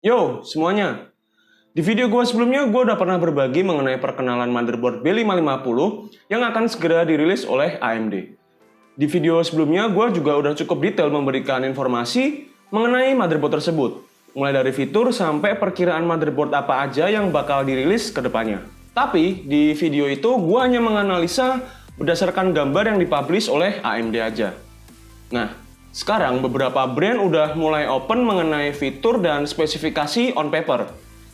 Yo, semuanya. Di video gue sebelumnya, gue udah pernah berbagi mengenai perkenalan motherboard B550 yang akan segera dirilis oleh AMD. Di video sebelumnya, gue juga udah cukup detail memberikan informasi mengenai motherboard tersebut, mulai dari fitur sampai perkiraan motherboard apa aja yang bakal dirilis ke depannya. Tapi, di video itu gue hanya menganalisa berdasarkan gambar yang dipublish oleh AMD aja. Nah, sekarang beberapa brand udah mulai open mengenai fitur dan spesifikasi on paper.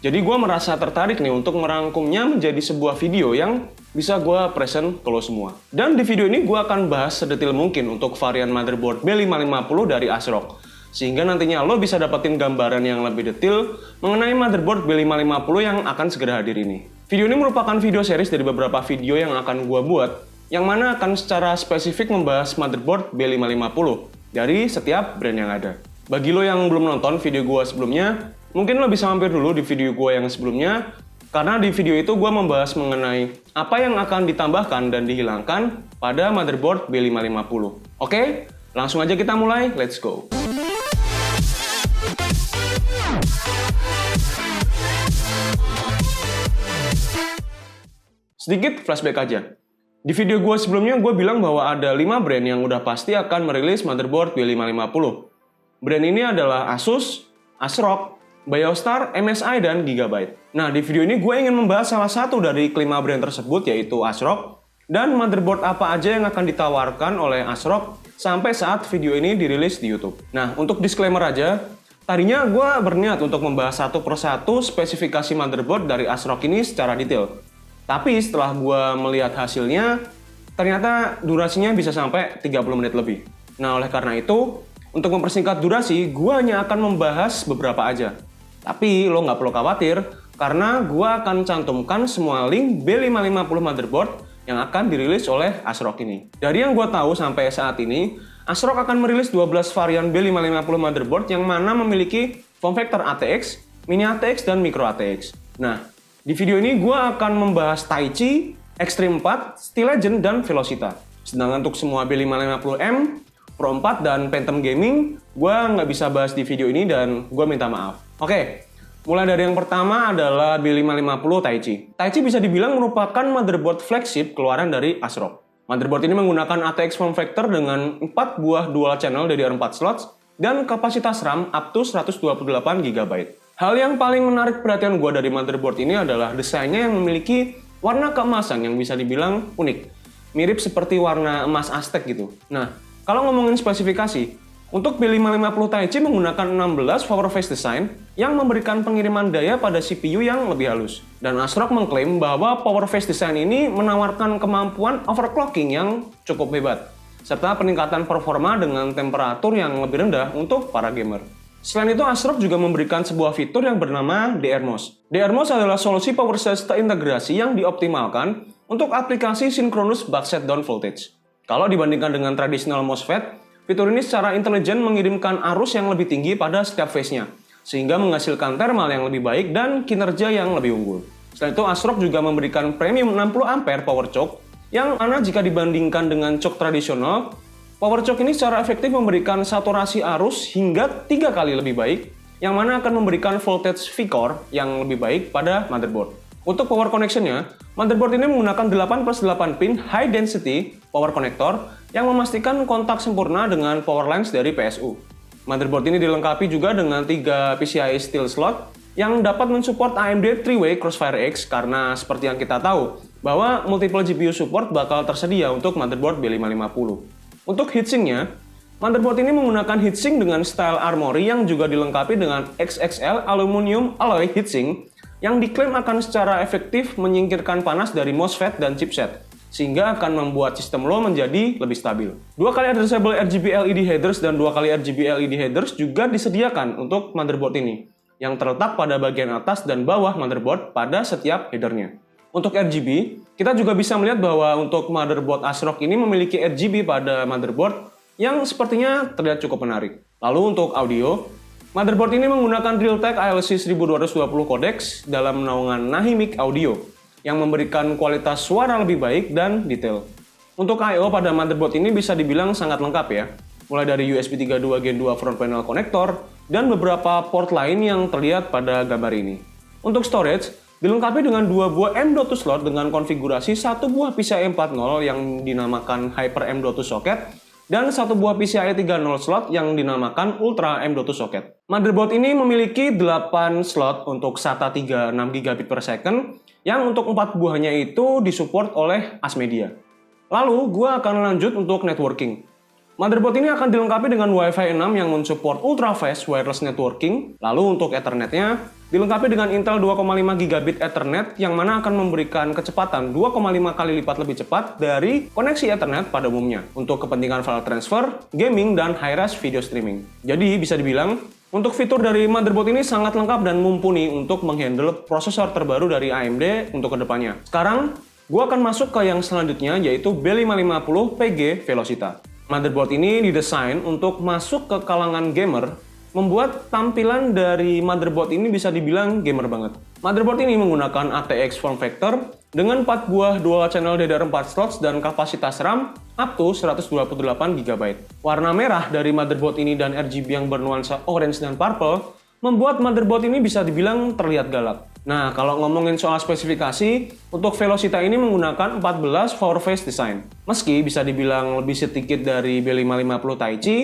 Jadi gue merasa tertarik nih untuk merangkumnya menjadi sebuah video yang bisa gue present ke lo semua. Dan di video ini gue akan bahas sedetail mungkin untuk varian motherboard B550 dari ASRock. Sehingga nantinya lo bisa dapetin gambaran yang lebih detail mengenai motherboard B550 yang akan segera hadir ini. Video ini merupakan video series dari beberapa video yang akan gue buat, yang mana akan secara spesifik membahas motherboard B550 dari setiap brand yang ada. Bagi lo yang belum nonton video gue sebelumnya, mungkin lo bisa mampir dulu di video gue yang sebelumnya, karena di video itu gue membahas mengenai apa yang akan ditambahkan dan dihilangkan pada motherboard B550. Oke, langsung aja kita mulai, let's go! Sedikit flashback aja. Di video gue sebelumnya gue bilang bahwa ada 5 brand yang udah pasti akan merilis motherboard B550. Brand ini adalah Asus, ASRock, Biostar, MSI, dan Gigabyte. Nah, di video ini gue ingin membahas salah satu dari kelima brand tersebut, yaitu ASRock, dan motherboard apa aja yang akan ditawarkan oleh ASRock sampai saat video ini dirilis di YouTube. Nah, untuk disclaimer aja, tadinya gue berniat untuk membahas satu persatu spesifikasi motherboard dari ASRock ini secara detail. Tapi setelah gue melihat hasilnya, ternyata durasinya bisa sampai 30 menit lebih. Nah, oleh karena itu, untuk mempersingkat durasi, gue hanya akan membahas beberapa aja. Tapi lo nggak perlu khawatir, karena gue akan cantumkan semua link B550 motherboard yang akan dirilis oleh ASRock ini. Dari yang gue tahu sampai saat ini, ASRock akan merilis 12 varian B550 motherboard yang mana memiliki form factor ATX, mini ATX, dan micro ATX. Nah, di video ini gue akan membahas Taichi, Extreme 4, Steel Legend, dan Velocita. Sedangkan untuk semua B550M, Pro 4 dan Phantom Gaming, gue nggak bisa bahas di video ini dan gue minta maaf. Oke, mulai dari yang pertama adalah B550 Taichi. Taichi bisa dibilang merupakan motherboard flagship keluaran dari ASRock. Motherboard ini menggunakan ATX form factor dengan 4 buah dual channel DDR4 slots dan kapasitas RAM up to 128GB. Hal yang paling menarik perhatian gue dari motherboard ini adalah desainnya yang memiliki warna keemasan yang bisa dibilang unik. Mirip seperti warna emas Aztec gitu. Nah, kalau ngomongin spesifikasi, untuk B550 Taichi menggunakan 16 power phase design yang memberikan pengiriman daya pada CPU yang lebih halus. Dan ASRock mengklaim bahwa power phase design ini menawarkan kemampuan overclocking yang cukup hebat, serta peningkatan performa dengan temperatur yang lebih rendah untuk para gamer. Selain itu, ASRock juga memberikan sebuah fitur yang bernama DRMOS. DRMOS adalah solusi power stage terintegrasi yang dioptimalkan untuk aplikasi synchronous buck shutdown voltage. Kalau dibandingkan dengan tradisional MOSFET, fitur ini secara intelijen mengirimkan arus yang lebih tinggi pada setiap phase-nya, sehingga menghasilkan thermal yang lebih baik dan kinerja yang lebih unggul. Selain itu, ASRock juga memberikan premium 60A power choke, yang mana jika dibandingkan dengan choke tradisional, power choke ini secara efektif memberikan saturasi arus hingga 3 kali lebih baik, yang mana akan memberikan voltage V-core yang lebih baik pada motherboard. Untuk power connection-nya, motherboard ini menggunakan 8+8 pin high density power connector yang memastikan kontak sempurna dengan power lines dari PSU. Motherboard ini dilengkapi juga dengan 3 PCIe steel slot yang dapat mensupport AMD 3-way Crossfire X karena seperti yang kita tahu bahwa multiple GPU support bakal tersedia untuk motherboard B550. Untuk heatsinknya, motherboard ini menggunakan heatsink dengan style Armory yang juga dilengkapi dengan XXL aluminium alloy heatsink yang diklaim akan secara efektif menyingkirkan panas dari MOSFET dan chipset, sehingga akan membuat sistem lo menjadi lebih stabil. 2 kali addressable RGB LED headers dan 2 kali RGB LED headers juga disediakan untuk motherboard ini, yang terletak pada bagian atas dan bawah motherboard pada setiap headernya. Untuk RGB, kita juga bisa melihat bahwa untuk motherboard ASRock ini memiliki RGB pada motherboard yang sepertinya terlihat cukup menarik. Lalu untuk audio, motherboard ini menggunakan Realtek ALC 1220 codecs dalam naungan Nahimic Audio yang memberikan kualitas suara lebih baik dan detail. Untuk I/O pada motherboard ini bisa dibilang sangat lengkap ya. Mulai dari USB 3.2 Gen 2 front panel connector, dan beberapa port lain yang terlihat pada gambar ini. Untuk storage, dilengkapi dengan 2 buah M.2 slot dengan konfigurasi 1 buah PCIe 4.0 yang dinamakan Hyper M.2 socket dan 1 buah PCIe 3.0 slot yang dinamakan Ultra M.2 socket. Motherboard ini memiliki 8 slot untuk SATA 36 GB per second yang untuk 4 buahnya itu disupport oleh ASMedia. Lalu, gua akan lanjut untuk networking. Motherboard ini akan dilengkapi dengan Wi-Fi 6 yang mensupport ultra fast wireless networking. Lalu untuk Ethernet-nya, dilengkapi dengan Intel 2,5 Gigabit Ethernet yang mana akan memberikan kecepatan 2,5 kali lipat lebih cepat dari koneksi Ethernet pada umumnya untuk kepentingan file transfer, gaming, dan high-res video streaming. Jadi bisa dibilang, untuk fitur dari motherboard ini sangat lengkap dan mumpuni untuk menghandle prosesor terbaru dari AMD untuk kedepannya. Sekarang, gua akan masuk ke yang selanjutnya yaitu B550 PG Velocita. Motherboard ini didesain untuk masuk ke kalangan gamer, membuat tampilan dari motherboard ini bisa dibilang gamer banget. Motherboard ini menggunakan ATX form factor dengan 4 buah dual channel DDR4 slots dan kapasitas RAM up to 128 GB. Warna merah dari motherboard ini dan RGB yang bernuansa orange dan purple membuat motherboard ini bisa dibilang terlihat galak. Nah, kalau ngomongin soal spesifikasi, untuk Velocita ini menggunakan 14 4 phase design. Meski bisa dibilang lebih sedikit dari B550 Taichi,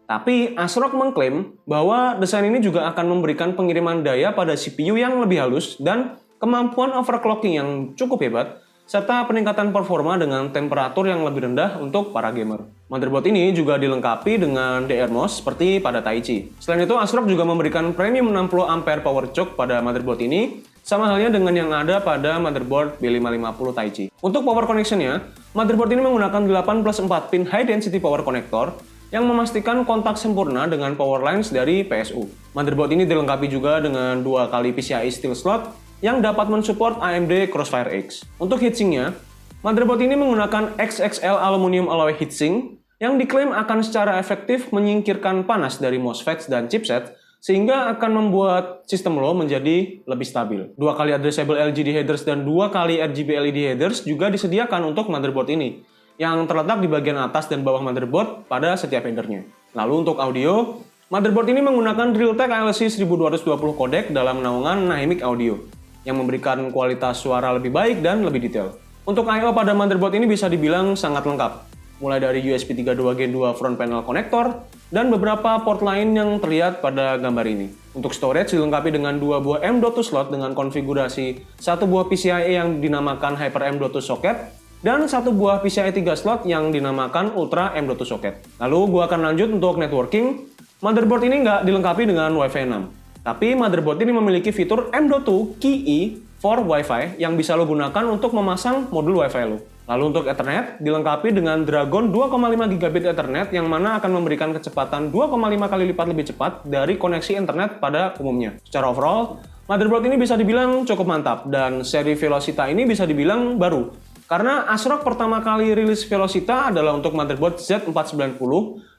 tapi ASRock mengklaim bahwa desain ini juga akan memberikan pengiriman daya pada CPU yang lebih halus dan kemampuan overclocking yang cukup hebat, serta peningkatan performa dengan temperatur yang lebih rendah untuk para gamer. Motherboard ini juga dilengkapi dengan DRMOS seperti pada Taichi. Selain itu, ASRock juga memberikan premium 60 ampere power choke pada motherboard ini, sama halnya dengan yang ada pada motherboard B550 Taichi. Untuk power connection-nya, motherboard ini menggunakan 8+4 pin high density power connector yang memastikan kontak sempurna dengan power lines dari PSU. Motherboard ini dilengkapi juga dengan 2 kali PCIe steel slot yang dapat mensupport AMD Crossfire X. Untuk heatsinknya, motherboard ini menggunakan XXL aluminium alloy heatsink yang diklaim akan secara efektif menyingkirkan panas dari MOSFETs dan chipset sehingga akan membuat sistem lo menjadi lebih stabil. 2 kali addressable LGD headers dan 2 kali RGB LED headers juga disediakan untuk motherboard ini yang terletak di bagian atas dan bawah motherboard pada setiap headernya. Lalu untuk audio, motherboard ini menggunakan Realtek ALC 1220 codec dalam naungan Naimic Audio yang memberikan kualitas suara lebih baik dan lebih detail. Untuk I/O pada motherboard ini bisa dibilang sangat lengkap, mulai dari USB 3.2 Gen 2 front panel connector dan beberapa port lain yang terlihat pada gambar ini. Untuk storage dilengkapi dengan 2 buah M.2 slot dengan konfigurasi 1 buah PCIe yang dinamakan Hyper M.2 socket dan 1 buah PCIe 3 slot yang dinamakan Ultra M.2 socket. Lalu gua akan lanjut untuk networking. Motherboard ini nggak dilengkapi dengan Wi-Fi 6. Tapi motherboard ini memiliki fitur M.2 KeyE for Wi-Fi yang bisa lo gunakan untuk memasang modul Wi-Fi lo. Lalu untuk Ethernet dilengkapi dengan Dragon 2,5 Gigabit Ethernet yang mana akan memberikan kecepatan 2,5 kali lipat lebih cepat dari koneksi internet pada umumnya. Secara overall, motherboard ini bisa dibilang cukup mantap dan seri Velocita ini bisa dibilang baru. Karena ASRock pertama kali rilis Velocita adalah untuk motherboard Z490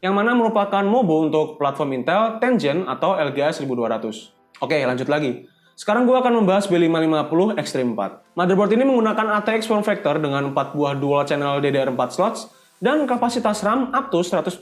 yang mana merupakan MOBO untuk platform Intel 10 Gen atau LGA 1200. Oke, lanjut lagi. Sekarang gue akan membahas B550 Extreme 4. Motherboard ini menggunakan ATX form factor dengan 4 buah dual channel DDR4 slots dan kapasitas RAM up to 128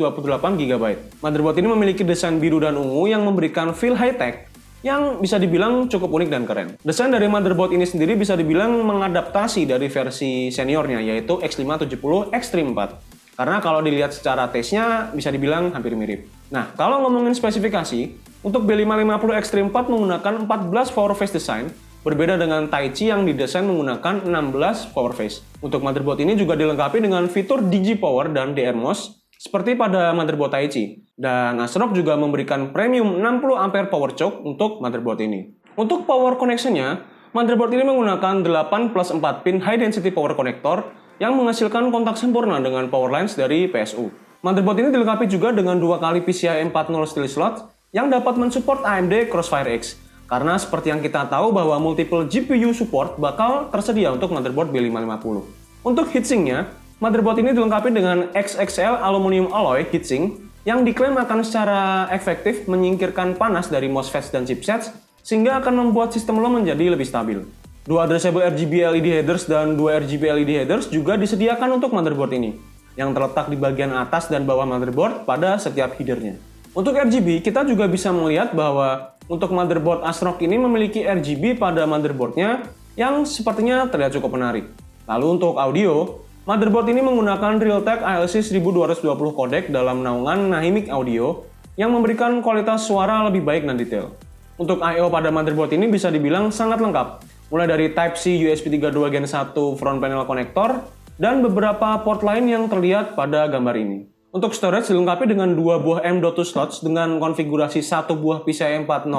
GB. Motherboard ini memiliki desain biru dan ungu yang memberikan feel high-tech yang bisa dibilang cukup unik dan keren. Desain dari motherboard ini sendiri bisa dibilang mengadaptasi dari versi seniornya yaitu X570 Extreme 4. Karena kalau dilihat secara taste-nya bisa dibilang hampir mirip. Nah, kalau ngomongin spesifikasi, untuk B550 Extreme 4 menggunakan 14 power phase design, berbeda dengan Taichi yang didesain menggunakan 16 power phase. Untuk motherboard ini juga dilengkapi dengan fitur DigiPower dan DRMOS seperti pada motherboard Taichi. Dan ASRock juga memberikan premium 60 ampere power choke untuk motherboard ini. Untuk power connection-nya, motherboard ini menggunakan 8+4 pin high density power connector yang menghasilkan kontak sempurna dengan power lines dari PSU. Motherboard ini dilengkapi juga dengan 2 kali PCIe 4.0 steel slot yang dapat mensupport AMD Crossfire X. Karena seperti yang kita tahu bahwa multiple GPU support bakal tersedia untuk motherboard B550. Untuk heatsinknya, motherboard ini dilengkapi dengan XXL aluminium alloy heatsink yang diklaim akan secara efektif menyingkirkan panas dari MOSFETs dan chipsets sehingga akan membuat sistem lo menjadi lebih stabil. 2 addressable RGB LED headers dan 2 RGB LED headers juga disediakan untuk motherboard ini yang terletak di bagian atas dan bawah motherboard pada setiap headernya. Untuk RGB, kita juga bisa melihat bahwa untuk motherboard ASRock ini memiliki RGB pada motherboardnya yang sepertinya terlihat cukup menarik. Lalu untuk audio, motherboard ini menggunakan Realtek ALC 1220 codec dalam naungan Nahimic Audio yang memberikan kualitas suara lebih baik dan detail. Untuk I/O pada motherboard ini bisa dibilang sangat lengkap, mulai dari Type-C USB 3.2 Gen 1 front panel connector dan beberapa port lain yang terlihat pada gambar ini. Untuk storage dilengkapi dengan 2 buah M.2 slots dengan konfigurasi 1 buah PCIe 4.0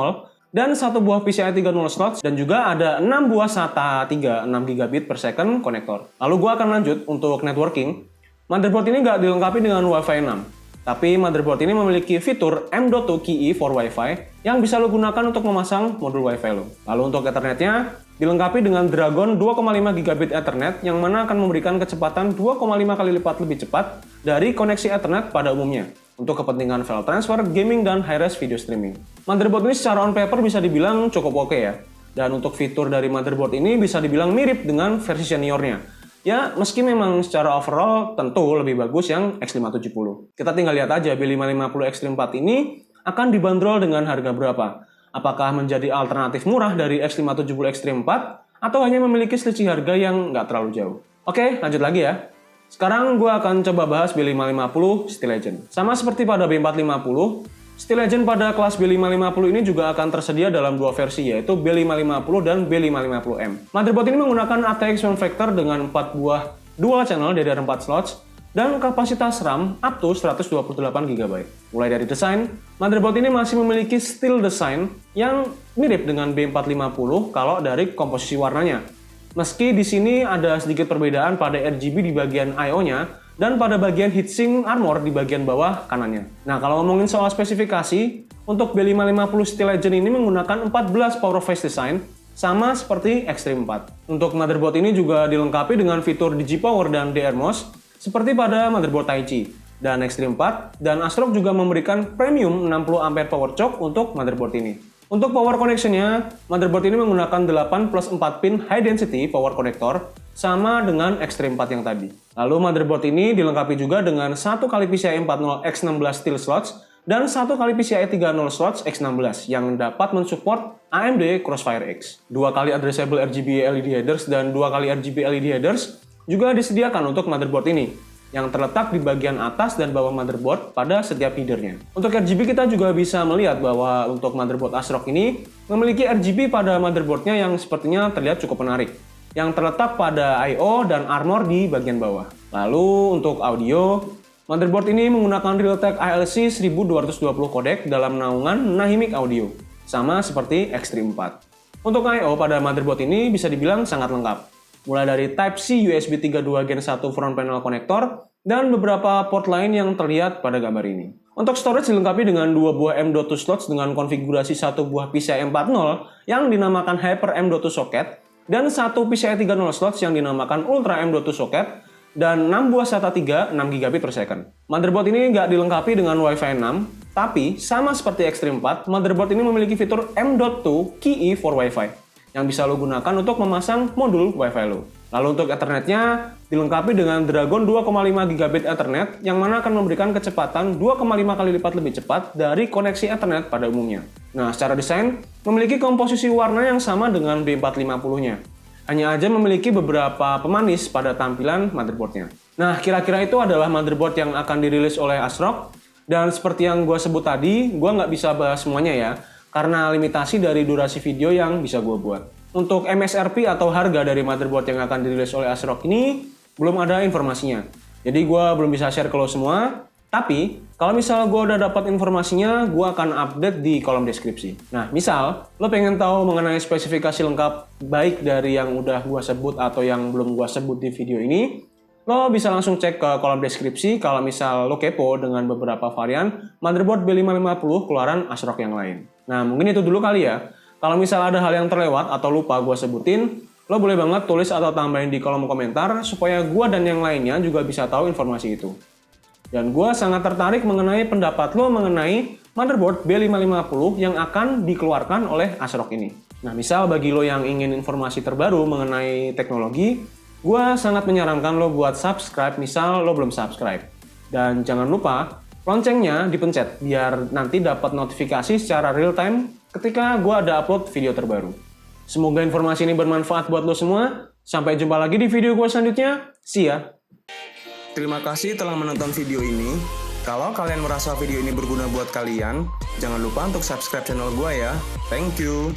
dan 1 buah PCIe 3.0 slots, dan juga ada 6 buah SATA 3 6 GB per second konektor. Lalu gua akan lanjut untuk networking. Motherboard ini nggak dilengkapi dengan Wi-Fi 6, tapi motherboard ini memiliki fitur M.2 Key for Wi-Fi yang bisa lo gunakan untuk memasang modul Wi-Fi lo. Lalu untuk Ethernetnya dilengkapi dengan Dragon 2,5 GB Ethernet yang mana akan memberikan kecepatan 2,5 kali lipat lebih cepat dari koneksi Ethernet pada umumnya untuk kepentingan file transfer, gaming, dan high-res video streaming. Motherboard ini secara on paper bisa dibilang cukup oke ya. Dan untuk fitur dari motherboard ini bisa dibilang mirip dengan versi seniornya. Ya, meski memang secara overall tentu lebih bagus yang X570. Kita tinggal lihat aja B550 Extreme 4 ini akan dibanderol dengan harga berapa. Apakah menjadi alternatif murah dari X570 Extreme 4 atau hanya memiliki selisih harga yang nggak terlalu jauh. Oke, lanjut lagi ya. Sekarang gue akan coba bahas B550 Steel Legend. Sama seperti pada B450, Steel Legend pada kelas B550 ini juga akan tersedia dalam dua versi, yaitu B550 dan B550M. Motherboard ini menggunakan ATX form factor dengan 4 buah dual channel DDR4 slots dan kapasitas RAM up to 128 GB. Mulai dari desain, motherboard ini masih memiliki steel design yang mirip dengan B450 kalau dari komposisi warnanya. Meski di sini ada sedikit perbedaan pada RGB di bagian I/O-nya dan pada bagian heatsink armor di bagian bawah kanannya. Nah, kalau ngomongin soal spesifikasi, untuk B550 Steel Legend ini menggunakan 14 power phase design sama seperti Extreme 4. Untuk motherboard ini juga dilengkapi dengan fitur DigiPower dan DRMOS seperti pada motherboard Taichi dan Extreme 4, dan ASRock juga memberikan premium 60A power choke untuk motherboard ini. Untuk power connection-nya, motherboard ini menggunakan 8+4 pin high density power connector sama dengan Extreme 4 yang tadi. Lalu motherboard ini dilengkapi juga dengan 1 kali PCIe 4.0 X16 steel slots dan 1 kali PCIe 3.0 slots X16 yang dapat mensupport AMD Crossfire X. 2 kali addressable RGB LED headers dan 2 kali RGB LED headers juga disediakan untuk motherboard ini, yang terletak di bagian atas dan bawah motherboard pada setiap headernya. Untuk RGB kita juga bisa melihat bahwa untuk motherboard ASRock ini memiliki RGB pada motherboardnya yang sepertinya terlihat cukup menarik, yang terletak pada I/O dan armor di bagian bawah. Lalu untuk audio, motherboard ini menggunakan Realtek ALC 1220 codec dalam naungan Nahimic Audio, sama seperti Extreme 4. Untuk I/O pada motherboard ini bisa dibilang sangat lengkap. Mulai dari Type-C USB 3.2 Gen 1 front panel connector dan beberapa port lain yang terlihat pada gambar ini. Untuk storage dilengkapi dengan 2 buah M.2 slots dengan konfigurasi 1 buah PCIe 4.0 yang dinamakan Hyper M.2 socket dan 1 PCIe 3.0 slots yang dinamakan Ultra M.2 socket dan 6 buah SATA 3 6 GB per second. Motherboard ini nggak dilengkapi dengan Wi-Fi 6, tapi sama seperti Extreme 4, motherboard ini memiliki fitur M.2 Key for Wi-Fi yang bisa lo gunakan untuk memasang modul Wi-Fi lo. Lalu untuk Ethernetnya dilengkapi dengan Dragon 2,5 GB Ethernet yang mana akan memberikan kecepatan 2,5 kali lipat lebih cepat dari koneksi Ethernet pada umumnya. Nah, secara desain memiliki komposisi warna yang sama dengan B450-nya. Hanya aja memiliki beberapa pemanis pada tampilan motherboardnya. Nah, kira-kira itu adalah motherboard yang akan dirilis oleh ASRock. Dan seperti yang gue sebut tadi, gue nggak bisa bahas semuanya ya, karena limitasi dari durasi video yang bisa gue buat. Untuk MSRP atau harga dari motherboard yang akan dirilis oleh ASRock ini belum ada informasinya. Jadi gue belum bisa share ke lo semua. Tapi kalau misal gue udah dapat informasinya, gue akan update di kolom deskripsi. Nah, misal lo pengen tahu mengenai spesifikasi lengkap baik dari yang udah gue sebut atau yang belum gue sebut di video ini, lo bisa langsung cek ke kolom deskripsi kalau misal lo kepo dengan beberapa varian motherboard B550 keluaran ASRock yang lain. Nah, mungkin itu dulu kali ya. Kalau misal ada hal yang terlewat atau lupa gue sebutin, lo boleh banget tulis atau tambahin di kolom komentar supaya gue dan yang lainnya juga bisa tahu informasi itu. Dan gue sangat tertarik mengenai pendapat lo mengenai motherboard B550 yang akan dikeluarkan oleh ASRock ini. Nah, misal bagi lo yang ingin informasi terbaru mengenai teknologi, gue sangat menyarankan lo buat subscribe misal lo belum subscribe. Dan jangan lupa loncengnya dipencet biar nanti dapat notifikasi secara real time ketika gue ada upload video terbaru. Semoga informasi ini bermanfaat buat lo semua. Sampai jumpa lagi di video gue selanjutnya. See ya. Terima kasih telah menonton video ini. Kalau kalian merasa video ini berguna buat kalian, jangan lupa untuk subscribe channel gue ya. Thank you.